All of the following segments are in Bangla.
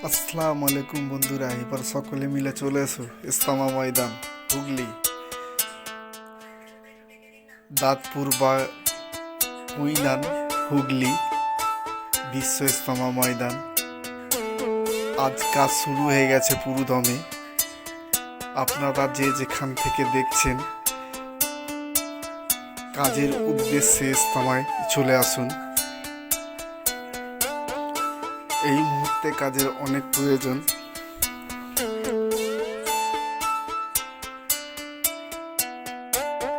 আসসালামু আলাইকুম বন্ধুরা, এবার সকলে মিলে চলে এসো ইস্তামা ময়দান, হুগলি, দাঁতপুর বা কুইনান, হুগলি বিশ্ব ইস্তামা ময়দান। আজ কাজ শুরু হয়ে গেছে পুরো দমে। আপনারা যে যেখান থেকে দেখছেন, কাজের উদ্দেশ্যে ইস্তামায় চলে আসুন। এই মুহূর্তে কাজের অনেক প্রয়োজন।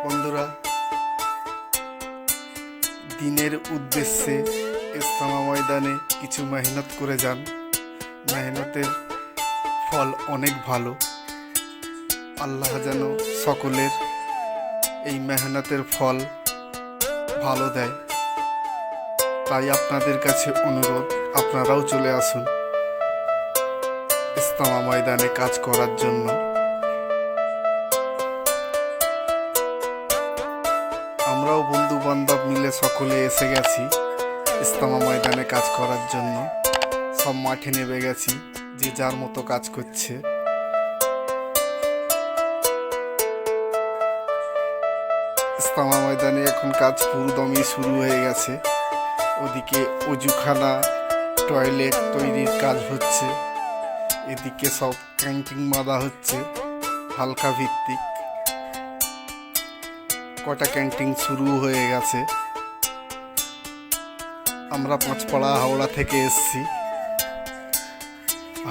বন্ধুরা, দিনের উদ্দেশ্যে ইস্তামা ময়দানে কিছু মেহনত করে যান। মেহনতের ফল অনেক ভালো। আল্লাহ যেন সকলের এই মেহনতের ফল ভালো দেয়। তাই আপনাদের কাছে অনুরোধ, আপনারাও চলে আসুন ইস্তামা ময়দানে কাজ করার জন্য। আমরাও বন্ধু বান্ধব মিলে সকলে এসে গেছি ইস্তামা ময়দানে কাজ করার জন্য। সব মাঠে নেমে গেছি, যে যার মতো কাজ করছে। ইস্তামা ময়দানে এখন কাজ পুরোদমই শুরু হয়ে গেছে। ওদিকে অজুখানা, টয়লেট তৈরির কাজ হচ্ছে। এদিকে সব ক্যান্টিং বাঁধা হচ্ছে হালকা ভিত্তিক। কটা ক্যান্টিন শুরু হয়ে গেছে। আমরা পাঁচপাড়া হাওড়া থেকে এসছি।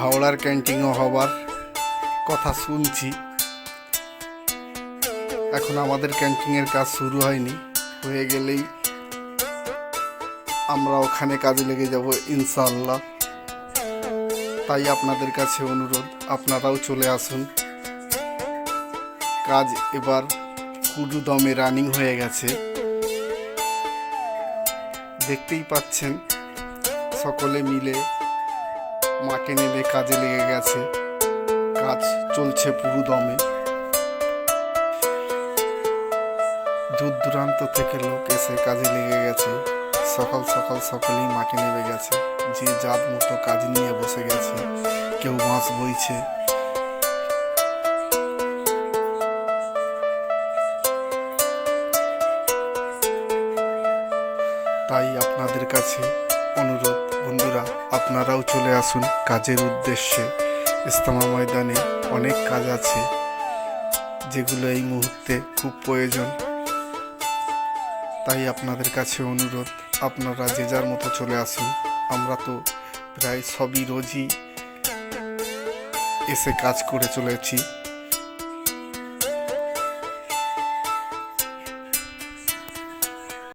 হাওড়ার ক্যান্টিনও হবার কথা শুনছি। এখন আমাদের ক্যান্টিনের কাজ শুরু হয়নি, হয়ে গেলেই আমরা ওখানে কাজে লেগে যাব ইনশাআল্লাহ। তাই আপনাদের কাছে অনুরোধ, আপনারাও চলে আসুন। কাজ এবার পুরো দমে রানিং হয়ে গেছে। দেখতেই পাচ্ছেন সকলে মিলে মাঠে নেমে কাজে লেগে গেছে। কাজ চলছে পুরো দমে। দূর দূরান্ত থেকে লোক এসে কাজে লেগে গেছে। সকাল সকাল সকলেই মাঠে নেমে গেছে। যে যার মতো কাজ নিয়ে বসে গেছে। কেউ মাছ বইছে। তাই আপনাদের কাছে অনুরোধ, বন্ধুরা, আপনারাও চলে আসুন কাজের উদ্দেশ্যে। ইস্তামা ময়দানে অনেক কাজ আছে, যেগুলো এই মুহূর্তে খুব প্রয়োজন। তাই আপনাদের কাছে অনুরোধ, আপনারা যে যার মতো চলে আসুন। আমরা তো প্রায় সবই রোজই এসে কাজ করে চলেছি।